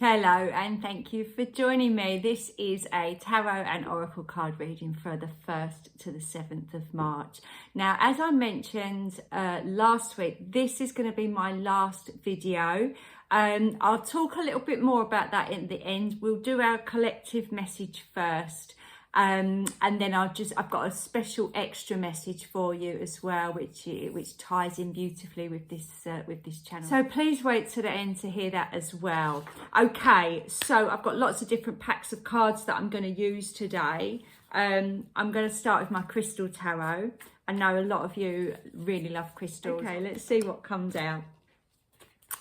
Hello and thank you for joining me. This is a tarot and oracle card reading for the 1st to the 7th of March. Now, as I mentioned last week, this is going to be my last video. I'll talk a little bit more about that in the end. We'll do our collective message first. And then I've got a special extra message for you as well, which ties in beautifully with this channel. So please wait to the end to hear that as well. Okay, so I've got lots of different packs of cards that I'm going to use today. I'm going to start with my crystal tarot. I know a lot of you really love crystals. Okay, let's see what comes out.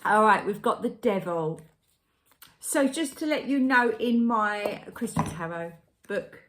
All right, we've got the Devil. So just to let you know, in my crystal tarot book,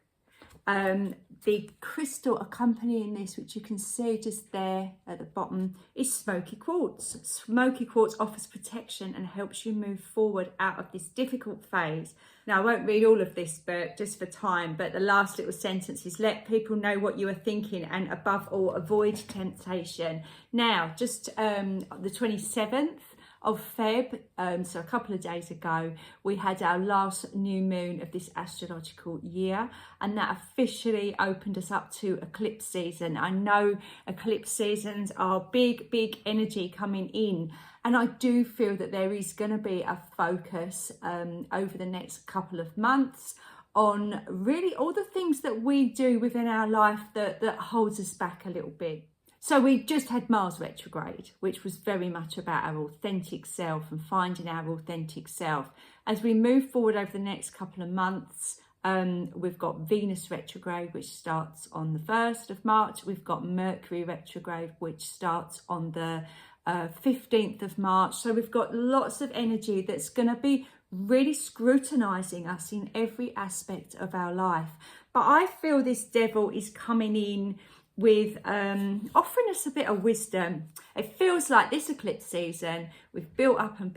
the crystal accompanying this, which you can see just there at the bottom, is smoky quartz. Smoky quartz offers protection and helps you move forward out of this difficult phase. Now, I won't read all of this, but just for time, but the last little sentence is, let people know what you are thinking and above all, avoid temptation. Now, just the 27th of Feb, so a couple of days ago, we had our last new moon of this astrological year, and that officially opened us up to eclipse season. I know eclipse seasons are big energy coming in, and I do feel that there is going to be a focus over the next couple of months on really all the things that we do within our life that holds us back a little bit. So we just had Mars retrograde, which was very much about our authentic self and finding our authentic self. As we move forward over the next couple of months, we've got Venus retrograde, which starts on the 1st of March. We've got Mercury retrograde, which starts on the 15th of March. So we've got lots of energy that's going to be really scrutinizing us in every aspect of our life. But I feel this Devil is coming in with offering us a bit of wisdom. It feels like this eclipse season, we've built up and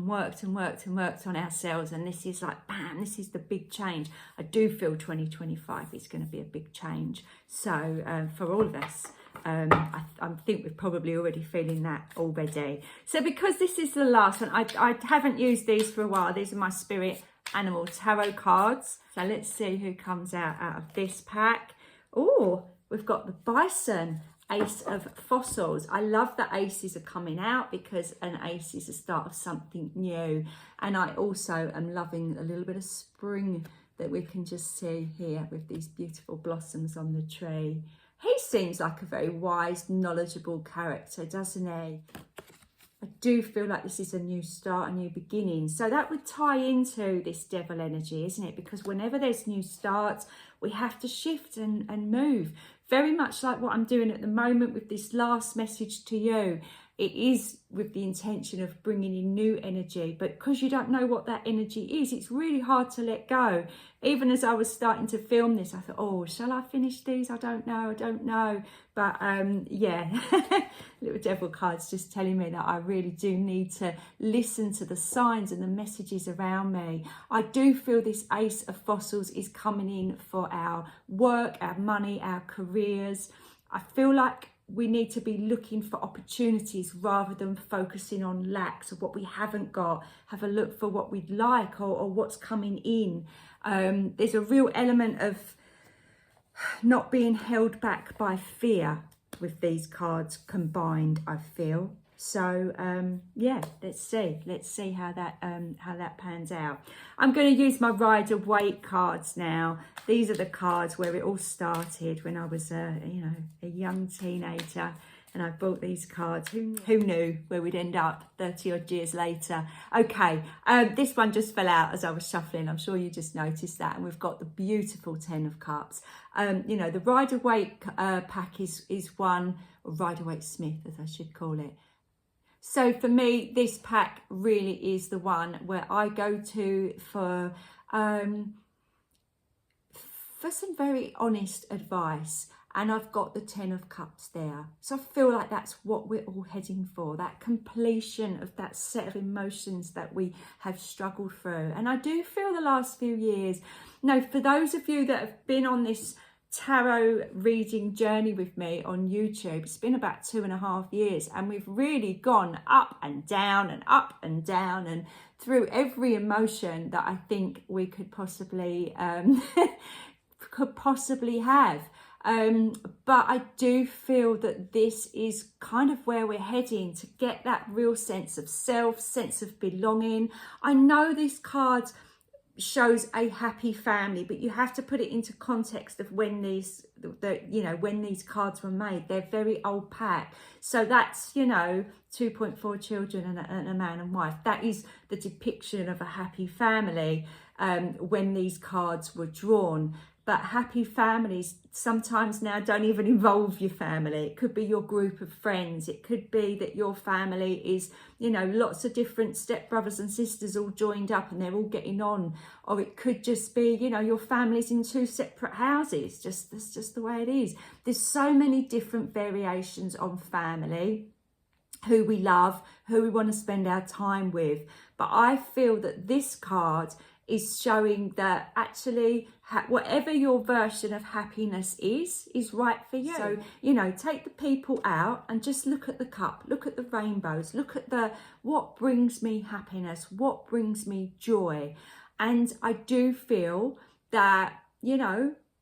worked on ourselves, and this is like, bam, this is the big change. I do feel 2025 is going to be a big change. So for all of us, I think we're probably already feeling that already. So because this is the last one, I haven't used these for a while. These are my spirit animal tarot cards. So let's see who comes out of this pack. Oh, we've got the Bison, Ace of Fossils. I love that aces are coming out because an ace is the start of something new. And I also am loving a little bit of spring that we can just see here with these beautiful blossoms on the tree. He seems like a very wise, knowledgeable character, doesn't he? I do feel like this is a new start, a new beginning. So that would tie into this Devil energy, isn't it? Because whenever there's new starts, we have to shift and move. Very much like what I'm doing at the moment with this last message to you. It is with the intention of bringing in new energy, but because you don't know what that energy is, it's really hard to let go. Even as I was starting to film this, I thought, oh, shall I finish these? I don't know. But yeah, little Devil cards just telling me that I really do need to listen to the signs and the messages around me. I do feel this Ace of Fossils is coming in for our work, our money, our careers. I feel like we need to be looking for opportunities rather than focusing on lacks of what we haven't got. Have a look for what we'd like or what's coming in. There's a real element of not being held back by fear with these cards combined, I feel. So yeah, let's see how that pans out. I'm going to use my Rider-Waite cards now. These are the cards where it all started when I was a young teenager, and I bought these cards. Who knew where we'd end up 30 odd years later? Okay, this one just fell out as I was shuffling. I'm sure you just noticed that. And we've got the beautiful 10 of Cups. The Rider-Waite pack is one, or Rider-Waite Smith, as I should call it. So for me, this pack really is the one where I go to for some very honest advice. And I've got the 10 of Cups there. So I feel like that's what we're all heading for, that completion of that set of emotions that we have struggled through. And I do feel the last few years, for those of you that have been on this tarot reading journey with me on YouTube. It's been about 2.5 years, and we've really gone up and down and up and down and through every emotion that I think we could possibly have. But I do feel that this is kind of where we're heading, to get that real sense of self, sense of belonging. I know this card shows a happy family, but you have to put it into context of when when these cards were made. They're very old pack, so that's 2.4 children and a man and wife. That is the depiction of a happy family when these cards were drawn. But happy families sometimes now don't even involve your family. It could be your group of friends. It could be that your family is, lots of different stepbrothers and sisters all joined up and they're all getting on. Or it could just be, your family's in 2 separate houses. That's just the way it is. There's so many different variations on family, who we love, who we want to spend our time with. But I feel that this card is showing that actually whatever your version of happiness is right for you. So, take the people out and just look at the cup, look at the rainbows, look at what brings me happiness, what brings me joy. And I do feel that,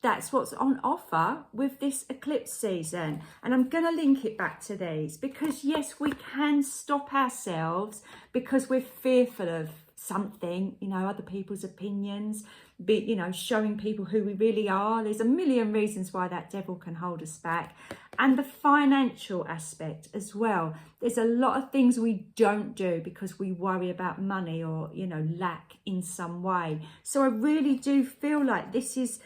that's what's on offer with this eclipse season. And I'm going to link it back to these, because yes, we can stop ourselves because we're fearful of something, other people's opinions, showing people who we really are. There's a million reasons why that devil can hold us back. And the financial aspect as well. There's a lot of things we don't do because we worry about money or, lack in some way. So I really do feel like this is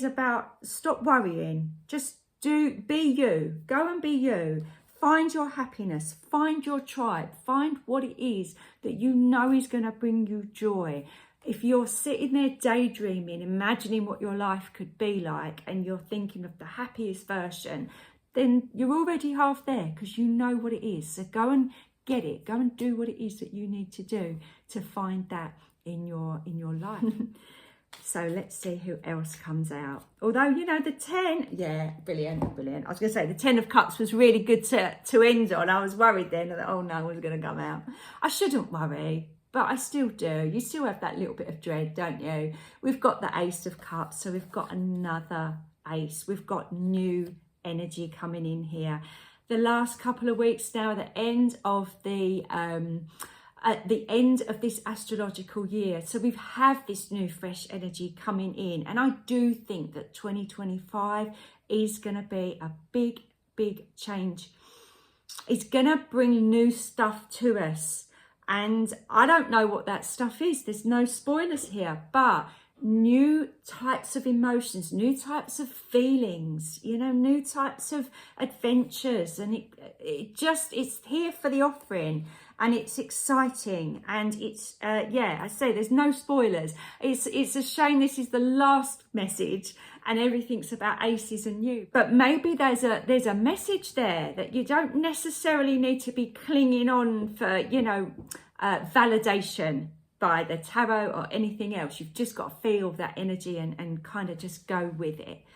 about stop worrying. Just be you. Go and be you. Find your happiness, find your tribe, find what it is that is going to bring you joy. If you're sitting there daydreaming, imagining what your life could be like, and you're thinking of the happiest version, then you're already half there, because you know what it is. So go and get it. Go and do what it is that you need to do to find that in your life. So let's see who else comes out. Although, the 10, yeah, brilliant. I was going to say the 10 of Cups was really good to end on. I was worried then that, oh no, it was going to come out. I shouldn't worry, but I still do. You still have that little bit of dread, don't you? We've got the Ace of Cups, so we've got another ace. We've got new energy coming in here. The last couple of weeks now, at the end of this astrological year. So we have this new fresh energy coming in. And I do think that 2025 is going to be a big, big change. It's going to bring new stuff to us. And I don't know what that stuff is. There's no spoilers here, but new types of emotions, new types of feelings, new types of adventures. And it's here for the offering. And it's exciting, and it's I say there's no spoilers. It's a shame this is the last message, and everything's about aces and you. But maybe there's a message there that you don't necessarily need to be clinging on for validation by the tarot or anything else. You've just got to feel that energy and kind of just go with it.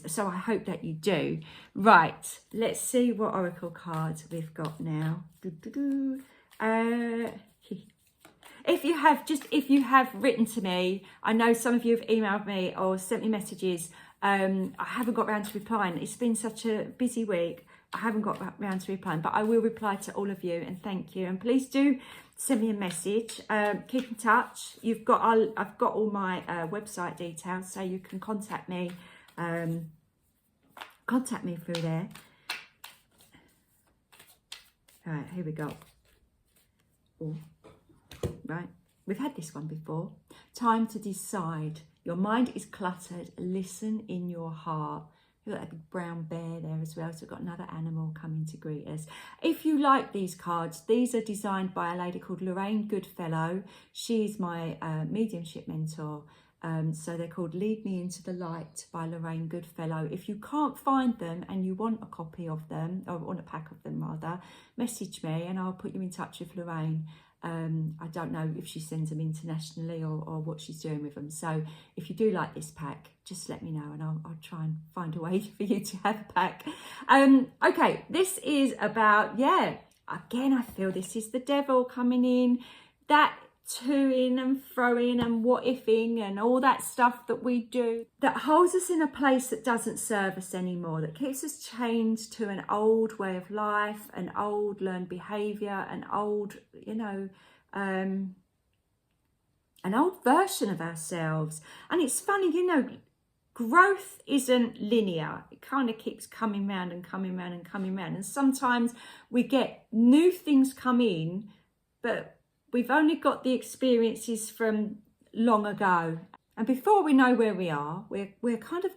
So I hope that you do. Right, let's see what oracle cards we've got now. If you have written to me, I know some of you have emailed me or sent me messages. I haven't got around to replying. It's been such a busy week. I haven't got around to replying, but I will reply to all of you and thank you. And please do send me a message. Keep in touch. I've got all my website details, so you can contact me. Contact me through there. All right, here we go. Oh, right, we've had this one before. Time to decide. Your mind is cluttered. Listen in your heart. We've got a big brown bear there as well. So we've got another animal coming to greet us. If you like these cards, these are designed by a lady called Lorraine Goodfellow. She's my mediumship mentor. So they're called Lead Me Into the Light by Lorraine Goodfellow. If you can't find them and you want a copy of them, or want a pack of them rather, message me and I'll put you in touch with Lorraine. I don't know if she sends them internationally or what she's doing with them. So if you do like this pack, just let me know and I'll try and find a way for you to have a pack. Okay, this is about, yeah, again, I feel this is the devil coming in, that to-ing and throwing and what-ifing and all that stuff that we do that holds us in a place that doesn't serve us anymore, that keeps us chained to an old way of life, an old learned behaviour, an old, you know, an old version of ourselves. And it's funny, you know, growth isn't linear. It kind of keeps coming round and coming round and coming round. And sometimes we get new things come in, but we've only got the experiences from long ago. And before we know where we are, we're kind of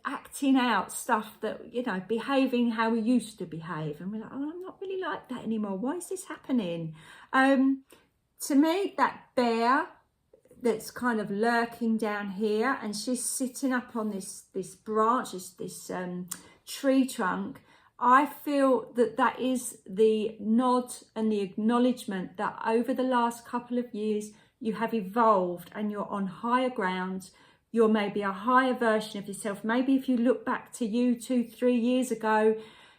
acting out stuff that, you know, behaving how we used to behave. And we're like, oh, I'm not really like that anymore. Why is this happening? To me, that bear that's kind of lurking down here, and she's sitting up on this branch, this tree trunk, I feel that is the nod and the acknowledgement that over the last couple of years you have evolved and you're on higher ground. You're maybe a higher version of yourself. Maybe if you look back to you 2-3 years ago,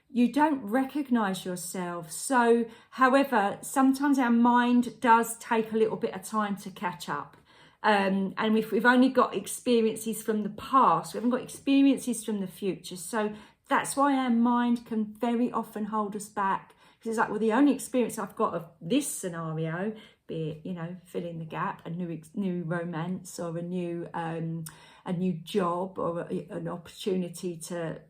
you don't recognise yourself. So, however, sometimes our mind does take a little bit of time to catch up. And if we've only got experiences from the past, we haven't got experiences from the future. So that's why our mind can very often hold us back. Because it's like, well, the only experience I've got of this scenario, be it, you know, fill in the gap, a new romance or a new job or an opportunity to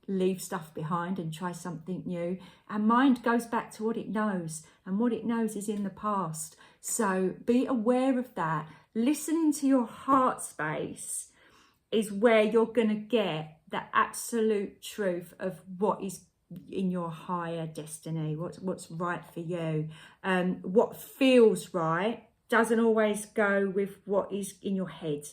leave stuff behind and try something new. Our mind goes back to what it knows, and what it knows is in the past. So be aware of that. Listening to your heart space is where you're going to get the absolute truth of what is in your higher destiny, what's right for you. What feels right doesn't always go with what is in your head.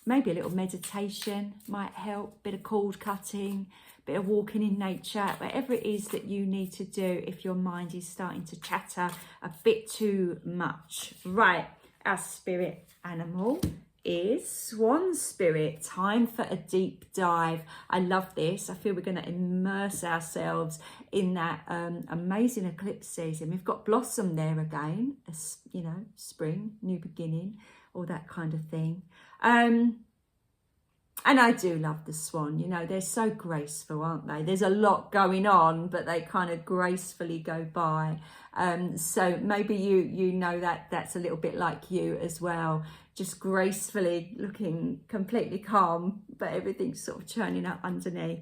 Maybe a little meditation might help, bit of cord cutting, bit of walking in nature, whatever it is that you need to do if your mind is starting to chatter a bit too much. Right, our spirit animal is Swan Spirit. Time for a deep dive. I love this. I feel we're going to immerse ourselves in that amazing eclipse season. We've got blossom there again, you know, spring, new beginning, all that kind of thing. And I do love the swan, you know, they're so graceful, aren't they? There's a lot going on, but they kind of gracefully go by. So maybe you know that's a little bit like you as well, just gracefully looking completely calm, but everything's sort of churning up underneath.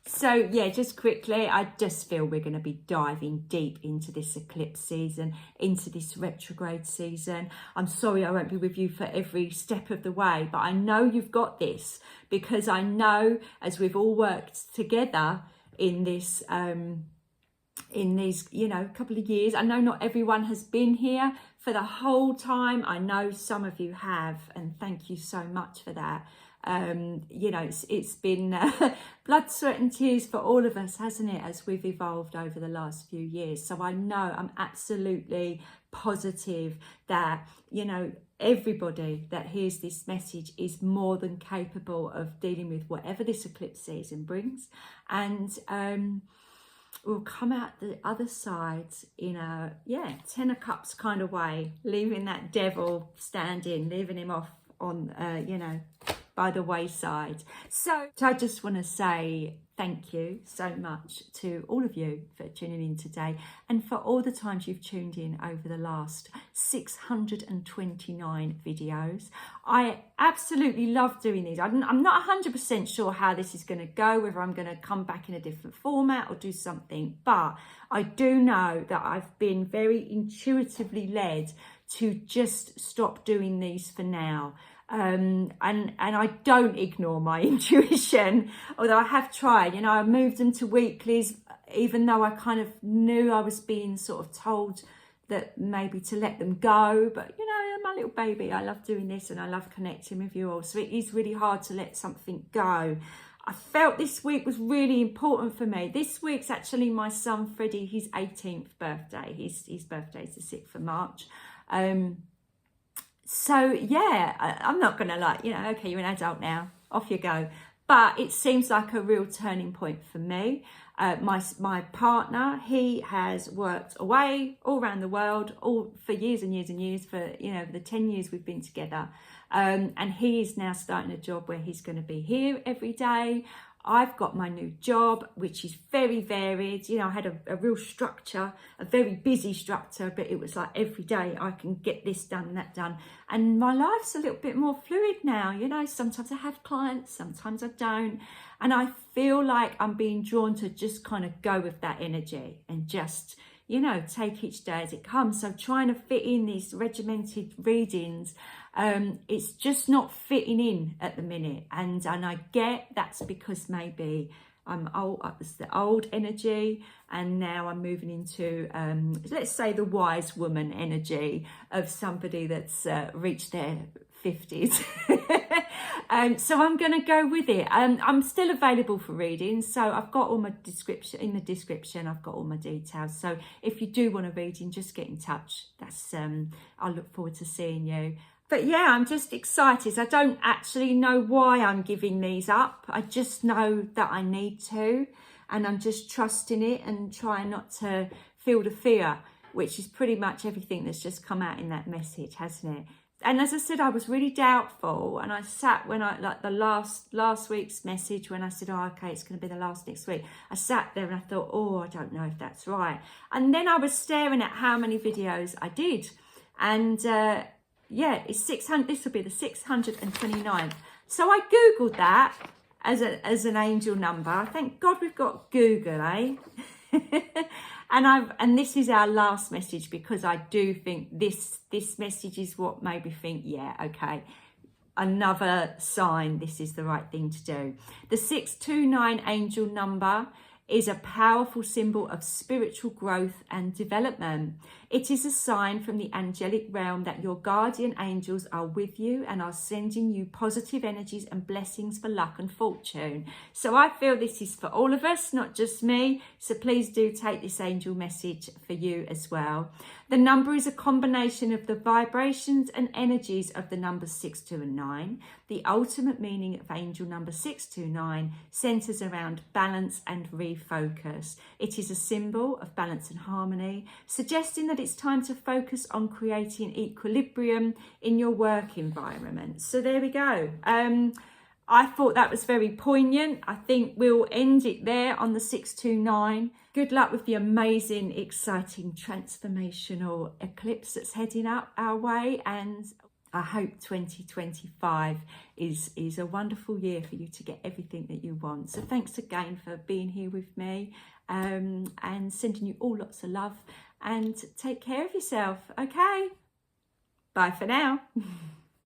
So yeah, just quickly, I just feel we're going to be diving deep into this eclipse season, into this retrograde season. I'm sorry I won't be with you for every step of the way, but I know you've got this, because I know as we've all worked together in this, in these, you know, couple of years, I know not everyone has been here for the whole time. I know some of you have, and thank you so much for that. You know, it's been blood, sweat and tears for all of us, hasn't it, as we've evolved over the last few years. So I know, I'm absolutely positive that, you know, everybody that hears this message is more than capable of dealing with whatever this eclipse season brings, and we'll come out the other side in a, yeah, 10 of cups kind of way, leaving that devil standing, leaving him off on, you know, by the wayside. So I just want to say thank you so much to all of you for tuning in today, and for all the times you've tuned in over the last 629 videos. I absolutely love doing these. I'm not 100% sure how this is going to go, whether I'm going to come back in a different format or do something, but I do know that I've been very intuitively led to just stop doing these for now. And I don't ignore my intuition, although I have tried. You know, I moved them to weeklies, even though I kind of knew I was being sort of told that maybe to let them go. But, you know, my little baby, I love doing this and I love connecting with you all. So it is really hard to let something go. I felt this week was really important for me. This week's actually my son Freddie, his 18th birthday. His birthday is the 6th of March. So yeah, I'm not gonna like, you know, okay, you're an adult now, off you go. But it seems like a real turning point for me. My partner, he has worked away all around the world, all for years and years and years, for, you know, the 10 years we've been together. And he is now starting a job where he's going to be here every day. I've got my new job, which is very varied. You know, I had a real structure, a very busy structure, but it was like every day I can get this done, that done. And my life's a little bit more fluid now. You know, sometimes I have clients, sometimes I don't. And I feel like I'm being drawn to just kind of go with that energy and just, you know, take each day as it comes. So trying to fit in these regimented readings, it's just not fitting in at the minute. And I get that's because maybe I'm old, it's the old energy, and now I'm moving into, let's say, the wise woman energy of somebody that's reached their 50s. So I'm going to go with it. I'm still available for readings, so I've got all my description in the description. I've got all my details. So if you do want a reading, just get in touch. That's I look forward to seeing you. But yeah, I'm just excited. I don't actually know why I'm giving these up. I just know that I need to, and I'm just trusting it and trying not to feel the fear, which is pretty much everything that's just come out in that message, hasn't it? And as I said, I was really doubtful, and I sat when I, like the last week's message, when I said, oh, okay, it's going to be the last next week. I sat there and I thought, oh, I don't know if that's right. And then I was staring at how many videos I did. And yeah, it's 600. This will be the 629th. So I Googled that as an angel number. Thank God we've got Google, eh? And this is our last message, because I do think this message is what made me think, yeah, okay, another sign this is the right thing to do. The 629 angel number is a powerful symbol of spiritual growth and development. It is a sign from the angelic realm that your guardian angels are with you and are sending you positive energies and blessings for luck and fortune. So I feel this is for all of us, not just me. So please do take this angel message for you as well. The number is a combination of the vibrations and energies of the numbers 6, 2 and 9. The ultimate meaning of angel number 629 centers around balance and refocus. It is a symbol of balance and harmony, suggesting that it's time to focus on creating equilibrium in your work environment. So there we go. I thought that was very poignant. I think we'll end it there on the 629. Good luck with the amazing, exciting, transformational eclipse that's heading up our way. And I hope 2025 is a wonderful year for you to get everything that you want. So thanks again for being here with me, and sending you all lots of love, and take care of yourself. Okay, bye for now.